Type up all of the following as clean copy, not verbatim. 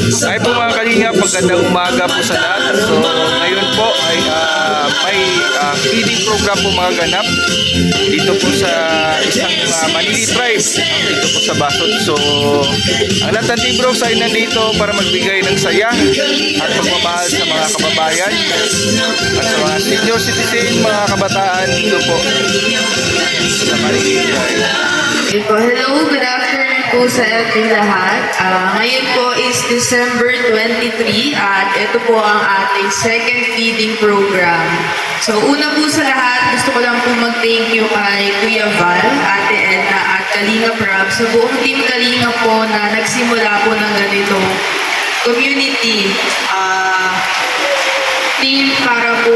Ay po mga kalingap, magandang umaga po sa lahat. So ngayon po ay may feeding program po mga ganap dito po sa isang Manili tribe dito po sa Basot. So ang lahat ng Team Bros ay nandito para magbigay ng saya at pagmamahal sa mga kababayan at sa mga senior citizen, mga kabataan dito po sa Manili tribe. Hello, good afternoon po sa ating lahat. Ngayon po is December 23 at ito po ang ating second feeding program. So una po sa lahat, gusto ko lang po mag-thank you kay Kuya Val, Ate Edna at Kalinga Prab sa buong team Kalinga po na nagsimula po ng ganitong community team para po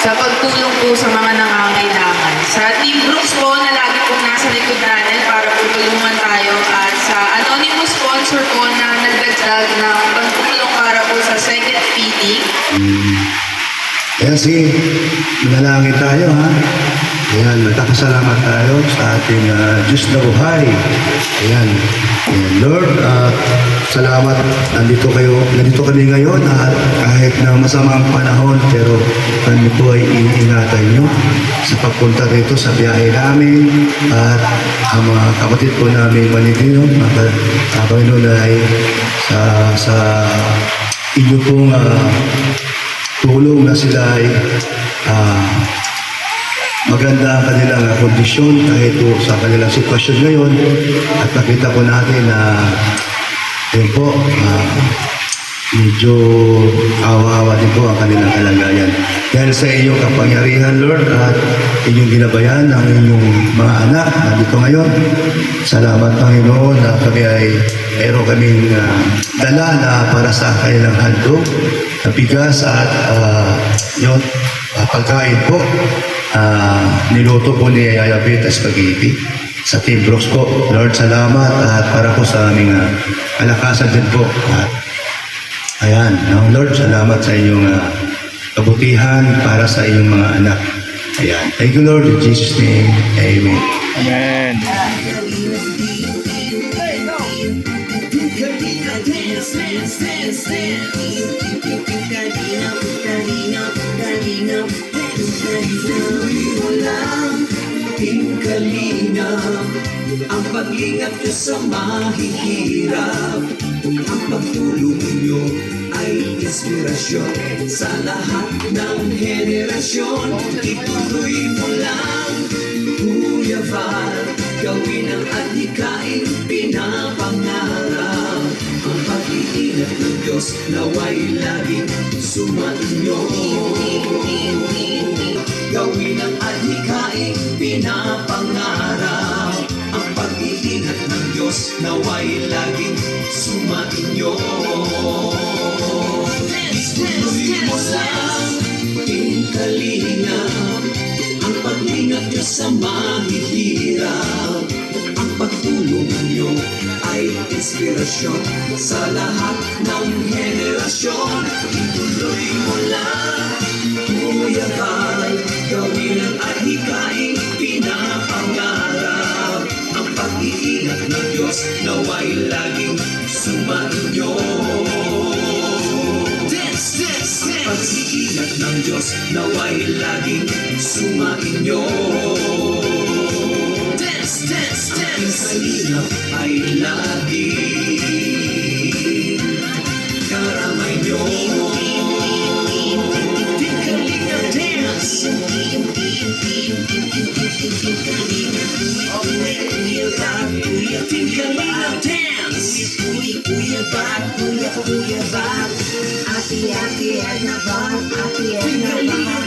sa pagtulong po sa mga nangangailangan. Sa Team Brooks po na lagi pong nasa likod natin para po tulungan tayo at sa anonymous sponsor po na nagdagdag ng pagtulong para po sa second feeding. Kaya manalangin tayo ha. Ayan, magkakasalamat tayo sa ating Diyos na buhay. Ayan, Lord, salamat. Nandito kami ngayon at kahit na masamang panahon, pero kami po ay iniingatan nyo sa pagpunta rito sa biyahe namin at ang mga kapatid po namin Manilino, mga Panginoon ay sa inyo pong tulong na sila ay maganda ang kanilang kondisyon kahit po sa kanilang sitwasyon ngayon at nakita po natin na yun po, medyo awa-awa din po ang kanilang kalagayan. Dahil sa iyong kapangyarihan, Lord, at inyong ginabayan ang inyong mga anak na dito ngayon. Salamat, Panginoon, na kami ay meron kaming dala na para sa kanilang handog, na bigas at yun, pagkain po. Niluto po ni Yaya Beta Spaghetti sa Team Brooks po. Lord, salamat at para po sa aming kalakasan din po. At ayan, Lord, salamat sa inyong kabutihan para sa inyong mga anak. Ayan. Thank you, Lord. In Jesus' name, Amen. Amen. Team Kalingap, ang pag-ingat nyo sa mahihirap, ang pagtulong nyo ay inspirasyon sa lahat ng henerasyon. Ituloy mo lang, Kuya Val, gawin ang adhikain pinapangarap. Ang pag-iingat ng Diyos naway laging sumainyo. Gawin ang adhikain pinapangarap. Ang pag-iingat ng Diyos naway laging sumainyo. Ituloy mo lang, Team Kalingap, ang pag-ingat nyo sa mahihirap. Ang pagtulong nyo ay inspirasyon sa lahat ng henerasyon. Ituloy mo lang, Kuya Val, gawin ang adhikain pinapangarap. Ang pag-iingat ng Diyos naway laging sumainyo. Ang pag-iingat ng Diyos naway laging sumainyo. Ang kalingap ay laging karamay nyo. Team Kalingap dance. Team Kalingap dance. Kuya Val, Kuya Val, Ate Edna Val, Ate Edna Val,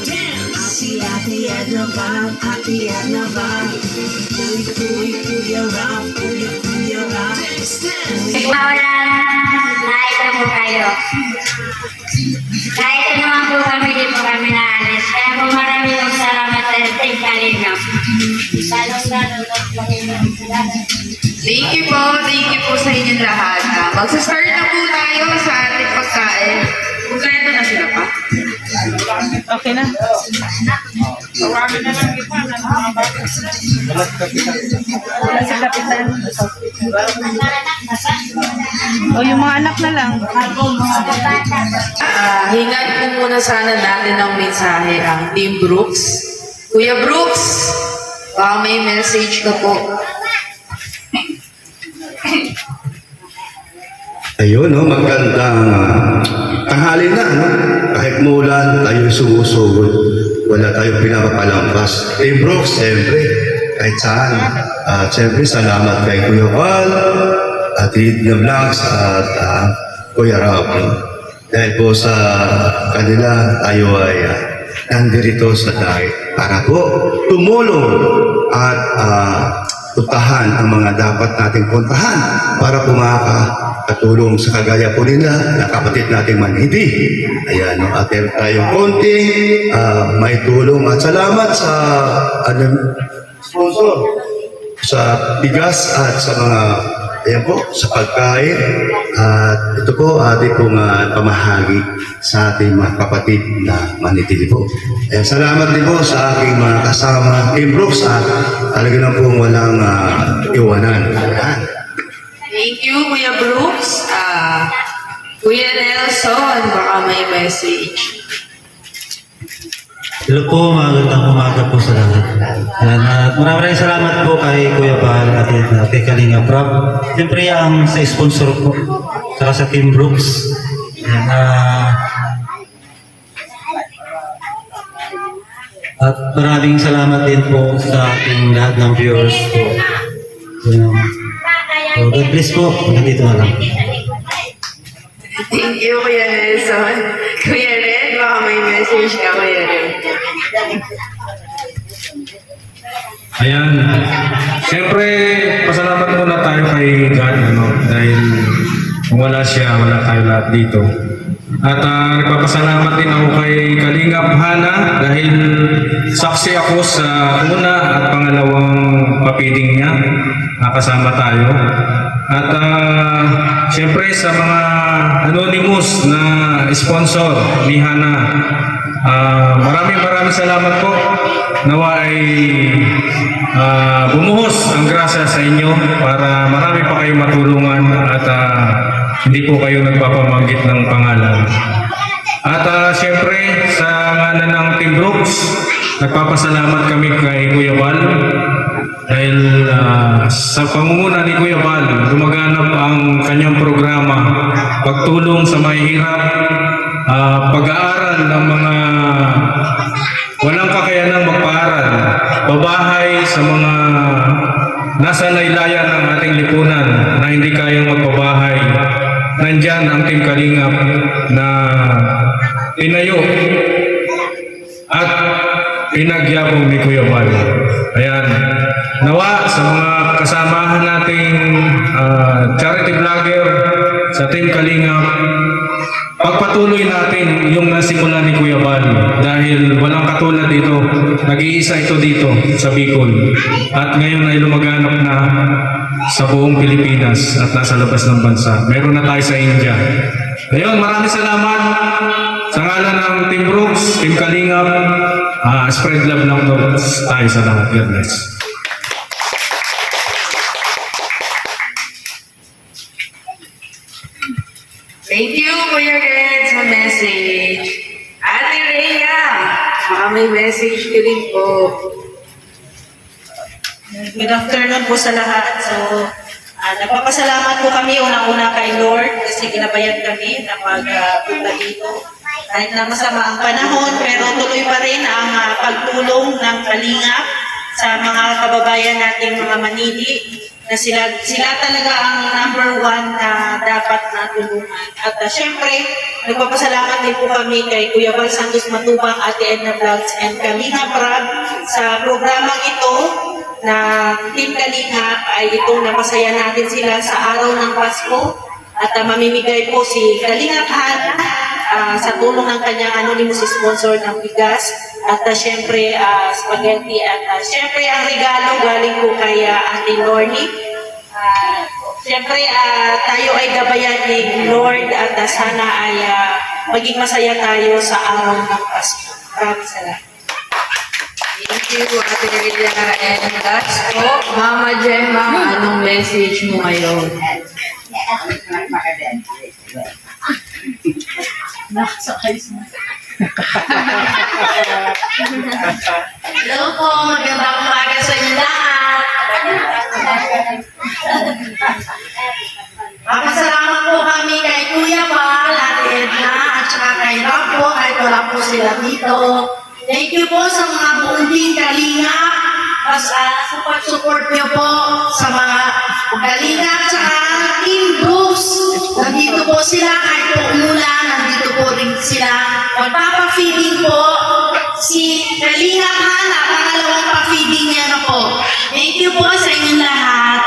Ate Edna Val, Ate Edna Val, Kuya Val, Kuya Val. Nagmawalan, naita po kayo. Kahit naman po kami, di po kami naalis. Kaya po maraming salamat sa Team Kalingap. Thank you po sa inyong lahat. Magsa-start na po tayo sa ating pagkain. Kumpleto na sila pa. Okay na. Tawagin na lang iba. Wala sa kapitan. O yung mga anak na lang. Hingan po muna sana natin ng mensahe ang Team Brooks. Kuya Brooks, baka may message ka po. Ayun, no, magandang tanghali na, no? Kahit muulan, tayo sumusugod. Wala tayong pinapapalampas. Team Brooks, siyempre, kahit saan. Siyempre, salamat kay Kuya Val, at Reed na Vlogs, at Kuya Rob. Dahil po sa kanila, tayo ay nandito sa dahil para po tumulong at puntahan ang mga dapat nating puntahan para po makakatulong sa kagaya po nila na kapatid nating Manidi. Ayan, no, at meron tayong konting may tulong at salamat sa sponsor sa bigas at sa mga ayan po, sa pagkain. At ito po ating pong pamahagi sa ating mga kapatid na Manitili po. Ayan, salamat din po sa aking mga kasama, Team Brooks, at talaga lang pong walang iwanan. Ayan. Thank you, Kuya Brooks. Kuya Nelson, baka may message. Hello po, magandang umaga po sa lahat. Yan, at maraming salamat po kay Kuya Bahal at kay Kalinga Prab. Siyempre ang sa sponsor po, saka sa Team Brooks. Yan, at maraming salamat din po sa ating lahat ng viewers po. Yan. So, God bless po. Nandito na lang. Thank you, Kuya Nelson. Kuya Red, baka may message ka, Kuya Red. Ayan. Siyempre, pasalamat muna tayo kay God, dahil kung wala siya, wala tayo lahat dito. At nagpapasalamat din ako kay Kalingap Hana dahil saksi ako sa una at pangalawang papiding niya. Nakasama tayo. At siyempre sa mga anonymous na sponsor ni Hana, maraming salamat po. Nawa ay bumuhos ang grasya sa inyo para marami pa kayong matulungan at hindi po kayo nagpapamanggit ng pangalan. At siyempre sa ngalan ng Team Brooks, nagpapasalamat kami kay Kuya Val dahil sa pangunguna ni Kuya Val, lumaganap ang kanyang programa, pagtulong sa mahihirap, pag-aaral ng mga walang kakayanang magpaaral, babahay sa mga nasa laylayan ng ating lipunan na hindi kayang magpabahay. Nandyan ang Team Kalingap na pinayo at pinagyabong ni Kuya Val. Ayan. Nawa sa mga kasamahan nating charity vlogger sa Team Kalingap, pagpatuloy natin yung nasimula ni Kuya Val dahil walang katulad dito. Nag-iisa ito dito sa Bicol. At ngayon ay lumaganap na sa buong Pilipinas at nasa labas ng bansa. Meron na tayo sa India. Ngayon, maraming salamat sa ngalan ng Team Brooks, Team Kalingap. Spread love lang tayo sa lahat. God bless. Thank you, Kuya Red, sa message. Ate Rhea, baka may message ka rin po. Good afternoon po sa lahat. So, nagpapasalamat po kami unang-una kay Lord kasi ginabayan kami na pagpunta dito. Kahit na masama ang panahon, pero tuloy pa rin ang pagtulong ng Kalingap sa mga kababayan nating mga Manili na sila talaga ang number one na dapat natulungan. At syempre, nagpapasalamat din po kami kay Kuya Val Santos Matubang, Ate Edna Vlogs, and Kalinga Prab sa programang ito na Team Kalingap ay itong napasaya natin sila sa araw ng Pasko. At mamimigay po si Kalingap Hana sa tulong ng kanyang anonymous sponsor ng bigas at syempre spaghetti at syempre ang regalo galing po kay Ate Lorny. Syempre tayo ay gabayan ni Lord at sana ay maging masaya tayo sa araw ng Pasko. Maraming salamat. Thank you, Ate Rhea. And last po, Mama Gemma, anong message mo ngayon? Hello po, magandang umaga sa inyo lahat. Papasalamat po kami kay Kuya Val, Ate Edna, at saka kay Rob po, kahit wala po sila dito. Thank you po sa mga buong team Kalinga, sa pag-support niyo po sa mga Kalinga at saka Team Brooks. Nandito po sila kahit po umulan, nandito po rin sila. Magpapa-feeding po si Kalinga Hana, pangalawang pa-feeding niya na po. Thank you po sa inyong lahat.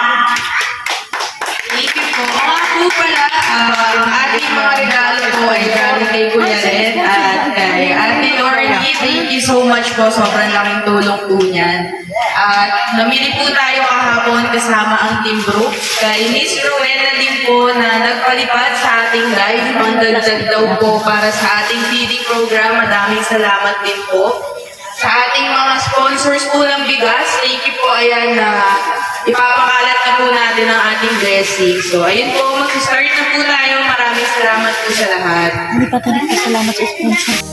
Thank you po. Ako pala, ang ating mga regalo po ay galing kay Kuya Red at kay Ate Orly. Thank you so much po. Sobrang laking tulong po niyan. At namili po tayo kahapon kasama ang Team Brooks. Kay Miss Rowena din po na nagpalipad sa ating live. Pangdagdag daw po para sa ating feeding program. Maraming salamat din po. Sa ating mga sponsors po ng bigas, thank you po. Ayan na ipapakalat na po natin ang ating blessing. So, ayun po, mag-start na po tayo. Maraming salamat po sa lahat. Hindi pa tayo salamat sa sponsor.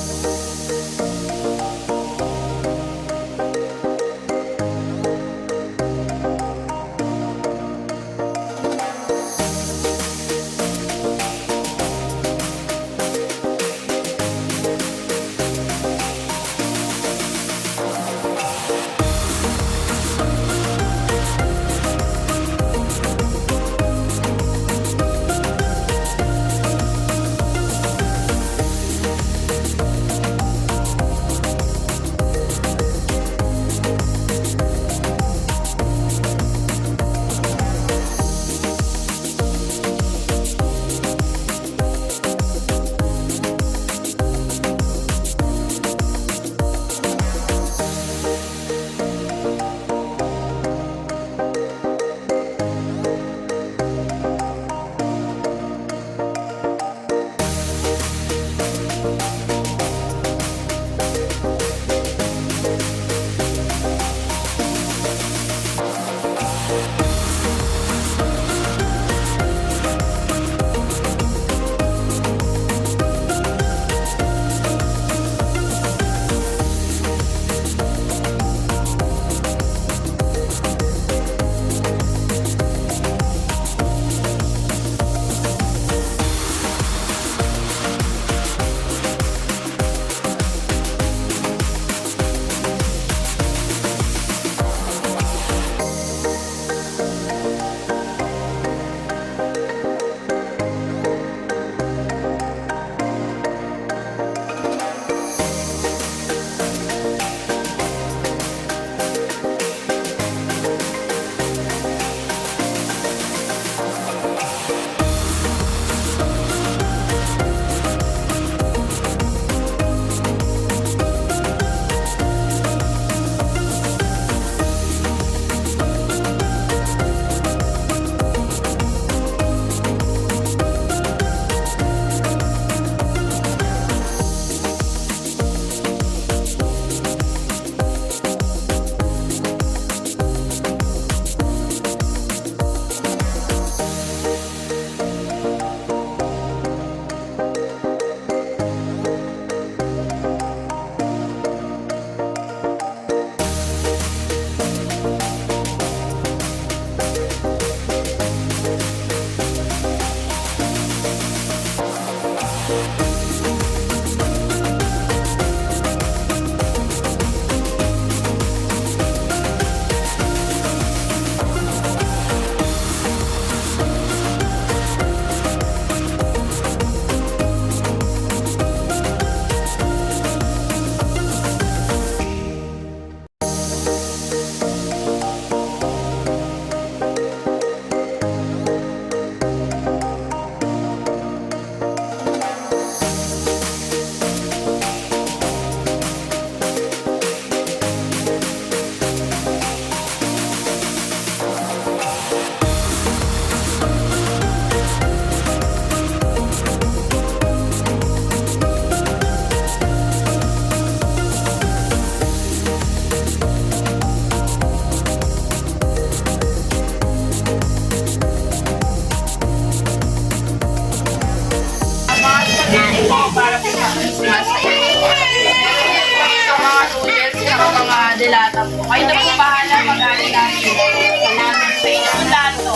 Dilata po. Kayo na po bahala mag-alala. Salamat sa inyo. Ang lahat to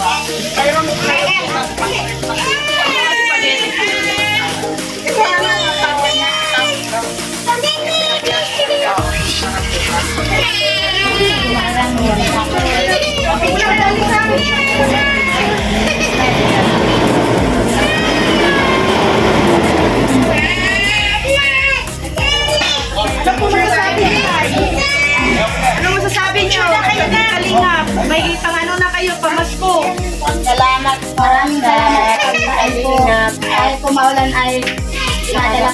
Ano masasabi niyo? Kalingap, may pang na kayo, pamasko. Salamat po sa pagkakalingap. Kahit kumaulan ay nadala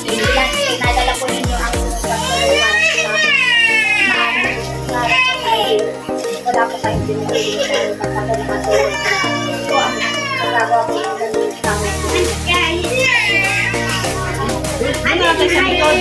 po ninyo ang pagkakalingap. Wala po tayong binigay pagkakalingap. So, ang magagawa po yung gagawin namin. Ano natin sa likod?